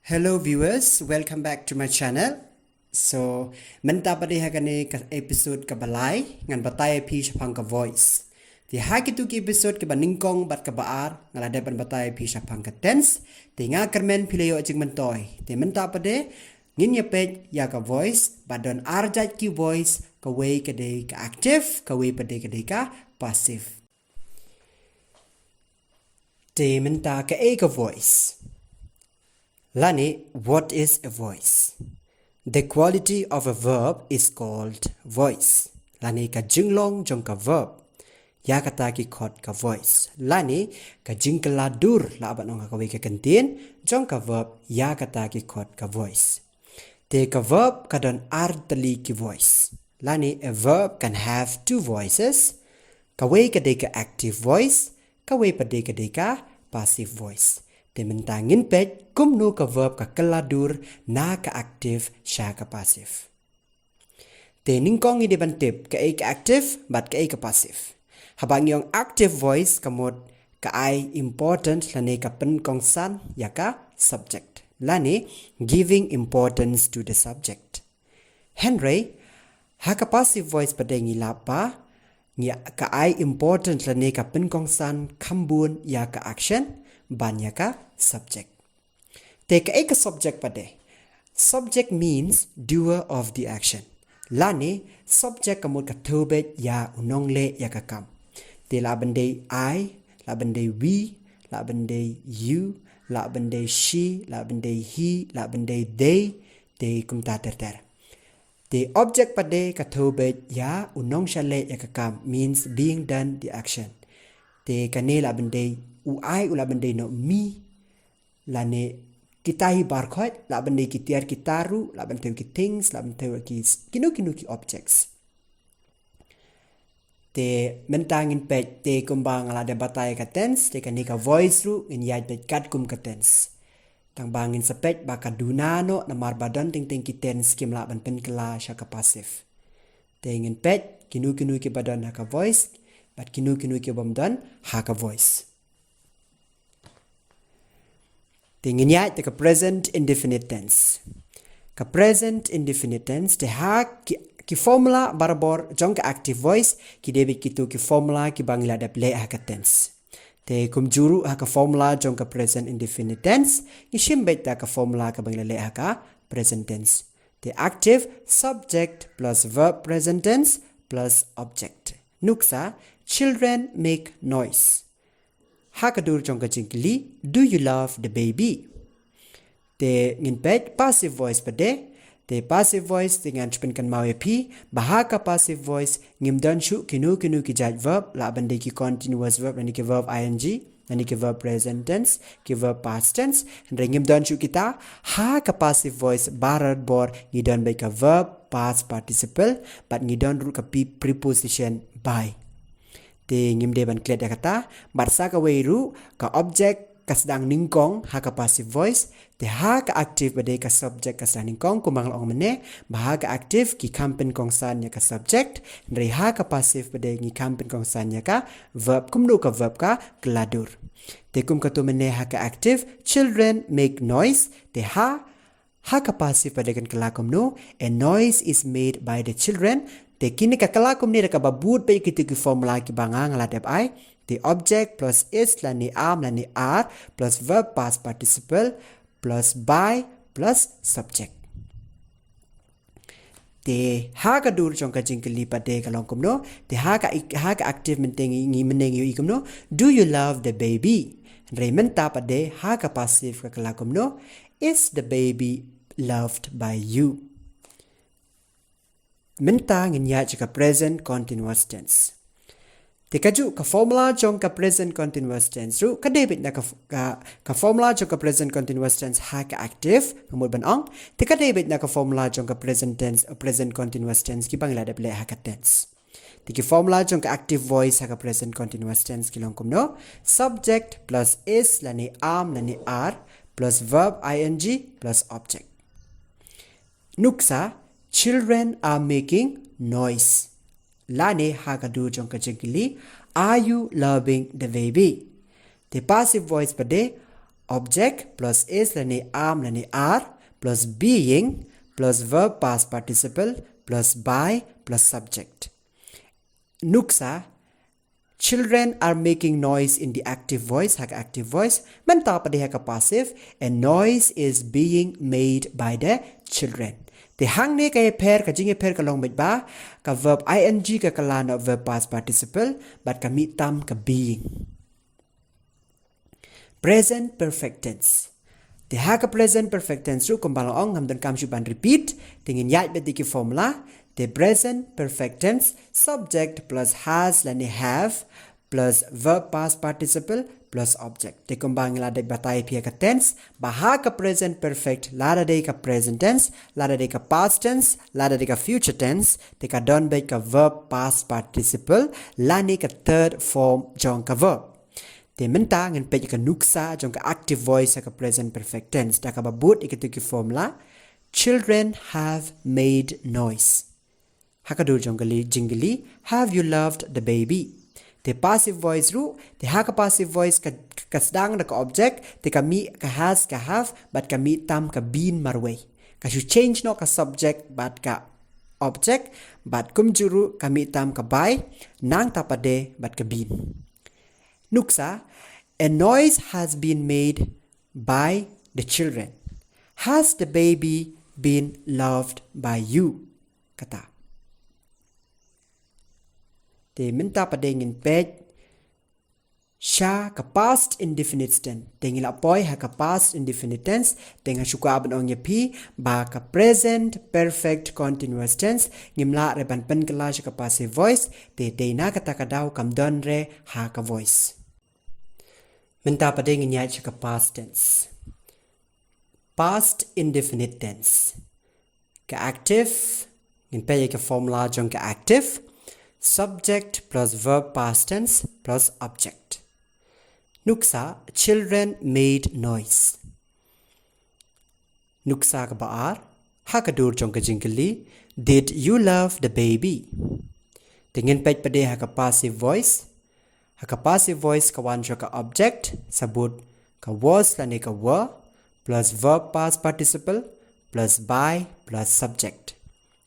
Hello viewers, welcome back to my channel. So, menta pada hari ini episode kebalai ngan batai pi sapang ke voice. Di hari itu episode ke baningkong bat ke baar ngan ada ban batai pi sapang ke tense. Tinga kermen pilih ojek mentoy. Di menta pada ngin page ya ke voice badon arjat ki voice ke way ke day ke active ke way pada ke day ka passive. Di menta ke voice. Lani, what is a voice? The quality of a verb is called voice. Lani ka jinglong jong ka verb. Ya kata ki khot ka voice. Lani ka jingkala dur la abat nong ka ka kentin jong ka verb ya kata ki khot ka voice. Te ka verb kadon artali ki voice. Lani a verb can have two voices. Ka ka de ka active voice, ka pa de ka passive voice. Te mentangin pej kumnu ka verb ka keladur na ka aktif sya ka pasif. Te ningkong i deban tip ka active but ka pasif. Habang yung active voice kamot ka important lani ka penkongsan ya ka subject. Lani giving importance to the subject. Henry, ha ka passive voice pada ngilapa ngi ka important lani ka penkongsan kambun ya ka action banyak ka subject. Take a subject pade. Subject means doer of the action. Lani subject kamut katubet ya unongle ya kakam. Te la bende I, la bende we, la bende you, la bende she, la bende he, la bende they, te kumta terter. The object pade katubet ya unong shale ya kakam means being done the action. Te kane la bende uai ula bende no mi lane kita hi barkhot la bende kitiar kitaru la bende ki things la bende ki kinu ki objects te mentangin pet te kumbang la de batai ka tense te kanika voice ru in yai pet kat kum ka tense tang bangin sepet baka dunano na marbadan ting ki tense kim la ban pen kala sha ka passive te ngin pet kinu ki badan ha ka voice but kinu ki bomdan ha ka voice. Tingin ya te ka present indefinite tense. Ka present indefinite tense te ha ki formula barbor jong ka active voice ki debit kitu ki formula ki bangla dap le ha ka tense. Te kum juru ha ka formula jong ka present indefinite tense ki shimbet ta ka formula ka bangla le ha ka present tense. Te active subject plus verb present tense plus object. Nuksa children make noise. Hakadur jong ka jingkili, do you love the baby? Te ngin pet passive voice pade. Te passive voice dengan pen kan mau pi. Bahaka passive voice ngim dan shu kinu ki judge verb la bande ki continuous verb nani ki verb ing nani ki verb present tense ki verb past tense ngim dan shu kita ha ka passive voice barat bor ngidan by ka verb past participle but ngidan ru ka preposition by. Te ngim deban klet ya kata barsa ka weiru ka object ka sedang ningkong ha ka passive voice te ha ka active bade ka subject ka sedang ningkong kumang long mene bah ka active ki kampen kongsan ya ka subject ndre ha ka passive bade ngi kampen kongsan ya ka verb kumnu ka verb ka keladur te kum ka tu mene ha ka active children make noise te ha ka passive bade kan kelakum no a noise is made by the children. Te kini ka kalakum ni ka babut pa ikiti ki formula ki bangang la dep ai the object plus is la ni am la ni are plus verb past participle plus by plus subject. Te ha ka dur jong ka jingkili pa de ka longkum no te ha ka active mentengi ngi menengi ikum no do you love the baby rementa pa de ha ka passive ka kalakum no is the baby loved by you. Menta nginya jika present continuous tense. Te kaju ka formula jong ka present continuous tense ru ka debit na ka formula jong ka present continuous tense ha ka active ngamul ban ong te ka debit na ka formula jong ka present tense present continuous tense ki bangla de ha ka tense. Te ki formula jong ka active voice ha ka present continuous tense ki longkum no subject plus is la ni am la ni are plus verb ing plus object. Nuksa children are making noise. Lane hakadu jong kajengili. Are you loving the baby? The passive voice pade. object plus is lani am lani are plus being plus verb past participle plus by plus subject. Nuksa children are making noise in the active voice haka active voice mentapa de haka passive and noise is being made by the children. Te hang ne ka pair ka jing pair ka long met ba ka verb ing ka kalana verb past participle but ka mitam ka being. Present perfect tense. Te haka present perfect tense ru kumbang ong ham dan kam shuban repeat tingin yat bet ki formula. The present perfect tense subject plus has lani have plus verb past participle plus object. Te kumbang la de batai pia ka tense baha ka present perfect la de ka present tense la de ka past tense la de ka future tense te ka don be ka verb past participle lani ka third form jong ka verb. Te menta ngan pe ka nuksa jong ka active voice ka present perfect tense ta ka babut ikitu ki formula children have made noise. Hakadur jonggali jingli have you loved the baby. The passive voice ru the haka passive voice ka kasdang na ka object te ka mi ka has ka have but ka mi tam ka been marway. Ka shu change no ka subject but ka object but kum juru ka mi tam ka by nang tapade but ka been. Nuksa a noise has been made by the children. Has the baby been loved by you? Kata. Te minta padengin page sha ka past indefinite tense tengila poi ha ka past indefinite tense tenga shuka aban ong pi ba ka present perfect continuous tense ngimla re ban pen kala ka passive voice te na kata ka daw kam don re ha ka voice minta padengin ya ka past tense past indefinite tense ka active ngin pe ka formula jong ka active subject plus verb past tense plus object. Nuksa children made noise. Nuksa ka baar hakadur jong ka jingli did you love the baby? Tingin page pade haka passive voice. Haka passive voice kawan ka object sabut ka was lani ka were plus verb past participle plus by plus subject.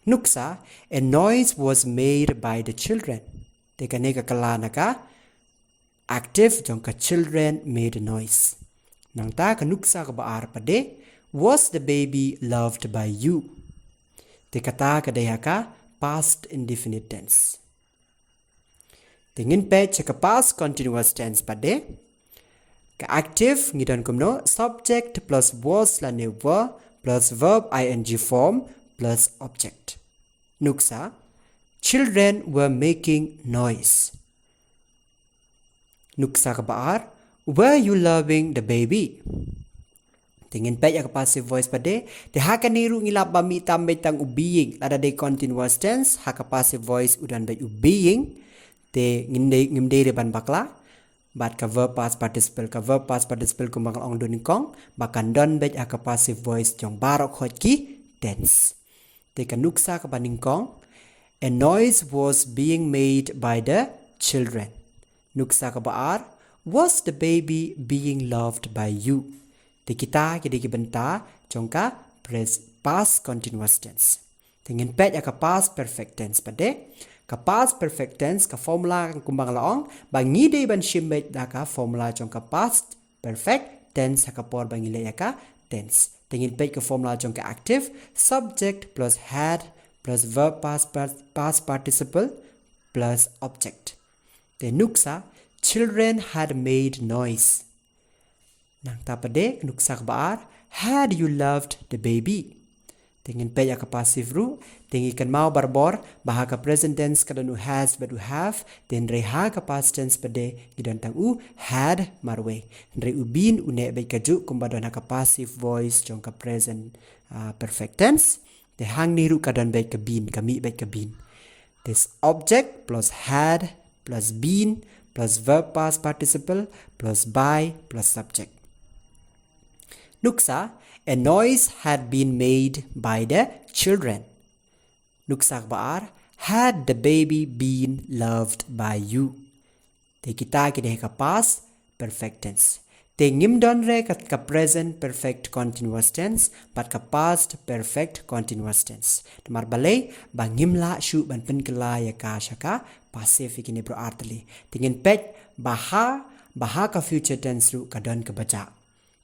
Nuksa, a noise was made by the children. Teka neka kalana ka active jong ka children made a noise. Nang ta ka nuksa ka baar pade was the baby loved by you. Teka ta ka deha ka past indefinite tense. Tingin pe ka past continuous tense pade ka active ngidon kumno subject plus was la ne were plus verb ing form plus object. Nuksa, children were making noise. Nuksa ka baar, were you loving the baby? Tingin pa ka passive voice pade, te haka niru ngila bami tambay tang ubiying, lada de continuous tense, haka passive voice udan bay ubiying, te ngimde ban bakla, bat ka verb past participle kumbang ong duning kong, bakan don bay haka passive voice jong barok hot ki tense. Teka nuksa ka paningkong, a noise was being made by the children. Nuksa ka baar, was the baby being loved by you? Te kita kidi kibenta jongka past continuous tense. Tingin pet ka past perfect tense pade. Ka past perfect tense ka formula kang kumbang laong bangide ban shimbet da ka formula jongka past perfect tense ka por bangile ka tense. Tingin page ka formula jong ka active subject plus had plus verb past participle plus object. The nuksa children had made noise. Nang tapade nuksa ka baar had you loved the baby? Tingin page ka passive ru tingi kan mau barbor baha ka present tense kada nu has but u have then re ha ka past tense pade gidan tang u had marwe re u bin une be ka ju kumbadon ka passive voice jong ka present perfect tense the hang ni ru kadan be ka bin kami be ka bin this object plus had plus been plus verb past participle plus by plus subject. Nuksa, a noise had been made by the children. Nuksa baar, had the baby been loved by you? Te kita kide ka past perfect tense. Te ngim don re ka present perfect continuous tense but ka past perfect continuous tense. Temar balai ba ngim la shu ban pen kela ya ka shaka passive ikini berarti. Tingin pet baha ka future tense ru ka don ka baca.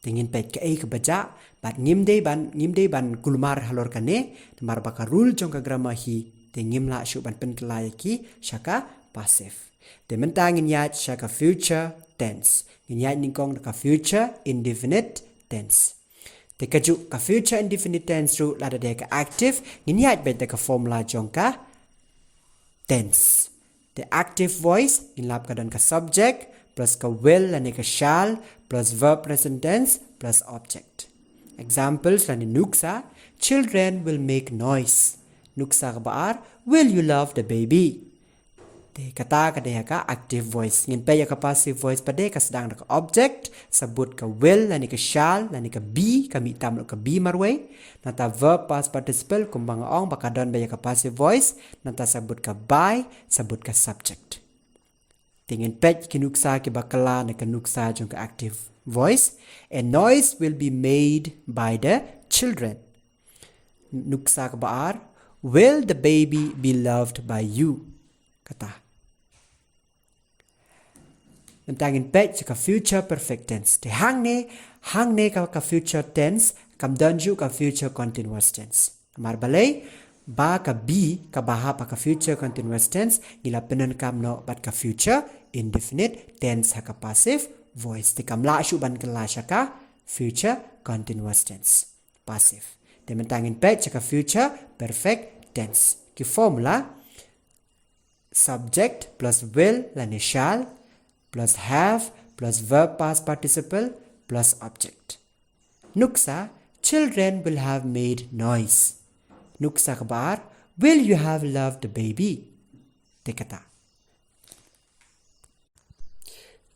Tingin pet ka ka baca but ngim de ban kulmar halor kane temar ba ka rule jong ka grammar hi te ngim la shu ban pen kela ya ki shaka passive. Te mentangin ya shaka future tense. Nginyat ningkong ka future indefinite tense. Te kaju ka future indefinite tense ru lada de ka active nginyat bet ka formula jong ka tense. The active voice inlap ka don ka subject plus ka will lani ka shall plus verb present tense plus object. Examples lani nuksa, children will make noise. Nuksa ka baar, will you love the baby? Te kata ka deha ka active voice. Ngin pe ya ka passive voice pa de ka sedang ka object, sabut ka will lani ka shall lani ka be, kami tam ka be marway. Nata verb past participle kumbang ong baka don be ya ka passive voice, nata sabut ka by, sabut ka subject. Tingin pet kinuksa ki bakala na kanuksa jong ka active voice. A noise will be made by the children. Nuksa ka baar, will the baby be loved by you? Kata. Mentangin pet ka future perfect tense. Te hang ne ka future tense, kam donju ka future continuous tense. Amar balay, ba ka be ka baha pa ka future continuous tense, gila penan kam no bat ka future indefinite tense ha ka passive voice. Te kam la shu ban kala ka future continuous tense. Passive. Te mentangin pet ka future perfect tense. Ki formula subject plus will lani shall plus have plus verb past participle plus object. Nuksa, children will have made noise. Nuksa kabar, will you have loved the baby? Te kata.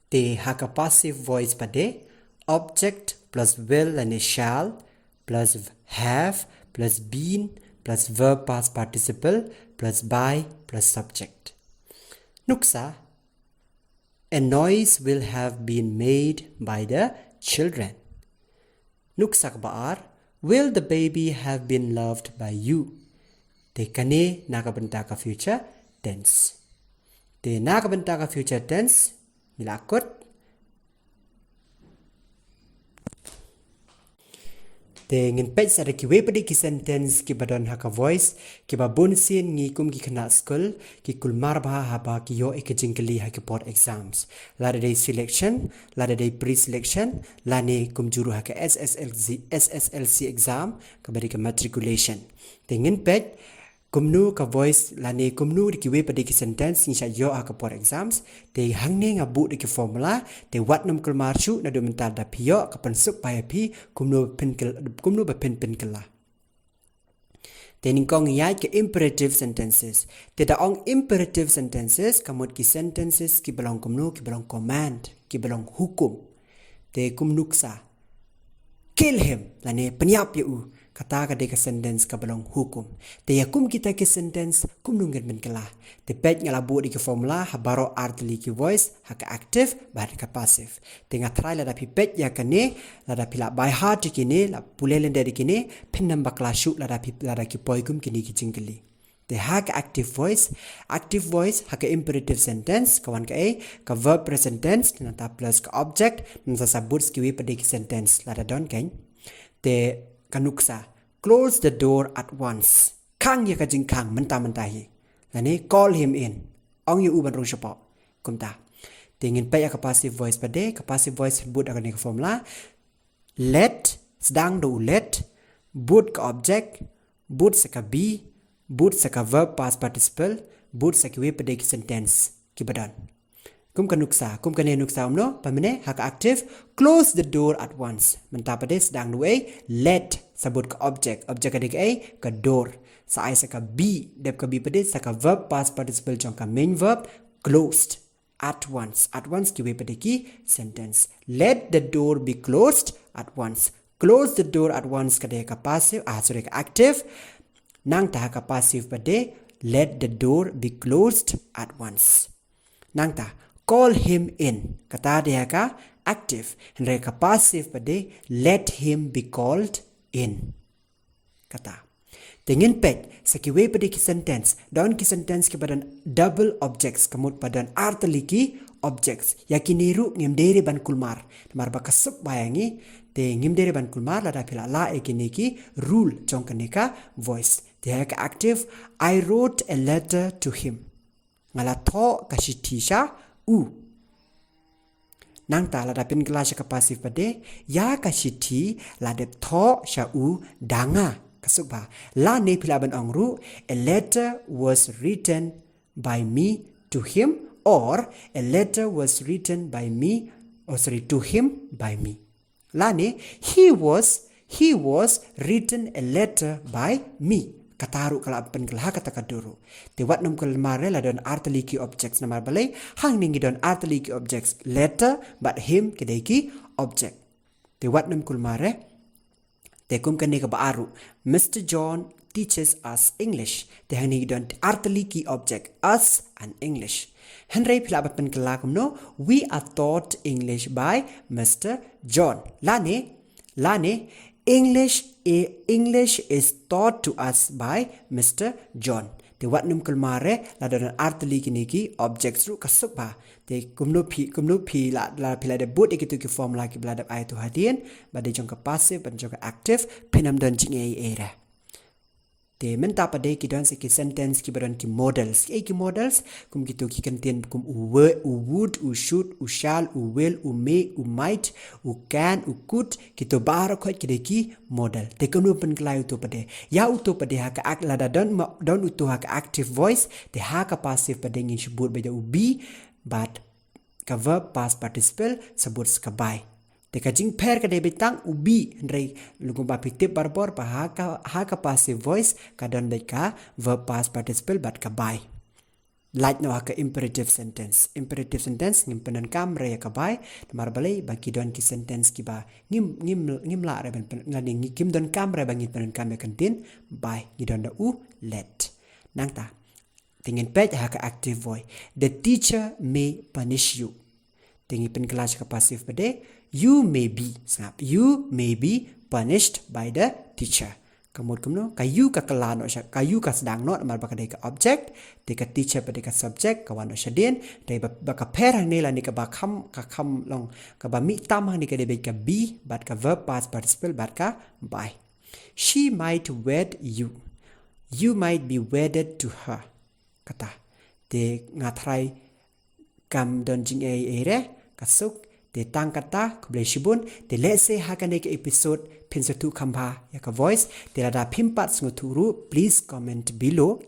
Te haka passive voice pade, object plus will lani shall plus have plus been plus verb past participle plus by plus subject. Nuksa, a noise will have been made by the children. Nuksa kabar, will the baby have been loved by you? Te kane nakabenta ka future tense. Te nakabenta ka future tense, nilakot. Te ngin pet sa ki wepadi ki sentence ki badon haka voice ki babun sin ngi kum ki kana school ki kulmar bah haba ki yo ek jingkali ha ki board exams lada day selection lada day pre-selection lane kum juru ha ka SSLC exam ka bari ka matriculation. Te ngin pet kumnu ka voice lane kumnu di ki wepadi ki sentence ni sha yo ha ka board exams te hangne nga bu di ki formula te wat nam kulmar chu na do mental da pio ka pensuk pa pi kumnu ba pen kala. Te ningkong yai ke imperative sentences. Te da ong imperative sentences kamut ki sentences ki belong kumnu ki belong command ki belong hukum. Te kumnuksa kill him lane penyap yu kata ka de ka sentence ka belong hukum. Te yakum kita ki sentence kum nungin men kala. Te pet ngalabu di ki formula habaro artli ki voice haka active bari ka passive. Te ngatrai la dapi pet ya kane la dapi la by heart kini la pulelen dari kini pen namba klashu la dapi la ki poikum kini ki jingkeli. Te haka active voice haka imperative sentence kawan ka ka verb present tense nanta plus ka object nanta sabut skiwi pada ki sentence la da don kan. Te kanuksa close the door at once. Kang ya ka jingkang mentah-mentahi. Lani call him in. Ong yu uban rung syapak. Kumta. Tingin pa ya ka passive voice pade. Ka passive voice but akan ni ka formula. Let. Sedang do let. But ka object. But sa ka be. But sa ka verb past participle. But sa kiwi pade ki sentence. Kibadan. Kum kanuksa. Kum kane nuksa umno. Pamine haka active. Close the door at once. Mentah pade sedang do let. Sabut ka object. Object adik ka door. Sa ay sa ka be. Dep ka be pade sa ka verb past participle jong ka main verb. Closed. At once. At once kiwi pade ki sentence. Let the door be closed at once. Close the door at once ka ka passive. Sorry ka active. Nang ta ka passive pade. Let the door be closed at once. Nang ta call him in. Kata dia ka active Henry ka passive pade let him be called in kata Tingin pet sakiwe pada ki sentence daun ki sentence ke badan double objects kemut badan arteliki objects yakiniru ngimdere ban kulmar mar bakasuk bayangi te ngimdere ban kulmar lada pila la ekiniki rule jong kanika voice te ka active I wrote a letter to him ngala tho kashitisha u nang ta lada pin kelas ka passive pade ya kashiti lada tho sha u danga kasukba la ne pilaban angru a letter was written by me to him or a letter was written by me to him by me la ne he was written a letter by me kataru kala pen kala kata kaduru te wat num kal mare la don arteliki objects namar balai hang ningi don arteliki objects letter but him kedeki object te wat num kul mare Tekum kan ka baaru Mr. John teaches us English te hani don arteliki object us and English Henry pilaban kelakum no we are taught English by Mr. John lane English is taught to us by Mr. John te wat num kulmare la don arteliki niki objects ru kasuk ba te kumno phi la pila de bot ikitu ki formula ki blada ai tu hadien ba de jong ka passive ban jong ka active pinam don jing ai era te menta pa de ki don se ki sentence ki baron ki models ki models kum kitu ki contain kum would should shall will may might can could kitu baro khot ki de ki model te kunu pen klai tu pa de ya utu pa de ha ka act la da don utu ha ka active voice te ha ka passive pa de ngin sebut ba be but ka verb past participle sebut skabai te ka jing per ka de betang ubi ndrei lugu ba pitip barbor pa ha ka passive voice ka don de ka verb past participle but ka bai like no ha ka imperative sentence ngim penan kam re ka bai mar balai ba ki don ki sentence ki ba ngim la re ben ngani kim don kam re ba ngin penan kam ya kantin bai ni don da u let nang ta Tingin pet ha ka active voice. The teacher may punish you. Tingin pen kelas ka passive pade. You may be. Snap. You may be punished by the teacher. Kamut kumno. Kayu ka kalano siya. Kayu ka sedang not. Mar baka ka object. Te ka teacher pade ka subject. Kawano siya din. Te baka perang nila ni ka ba kam long. Ka ba mi tamang ni ka debe ka be. But ka verb past participle. But ka by. She might wed you. You might be wedded to her. Kata te ngatrai kam don jing ere kasuk te tang kata kuble shibun te let's say hakane ke episode pinsatu kamba ya ka voice te ada pimpat nguturu please comment below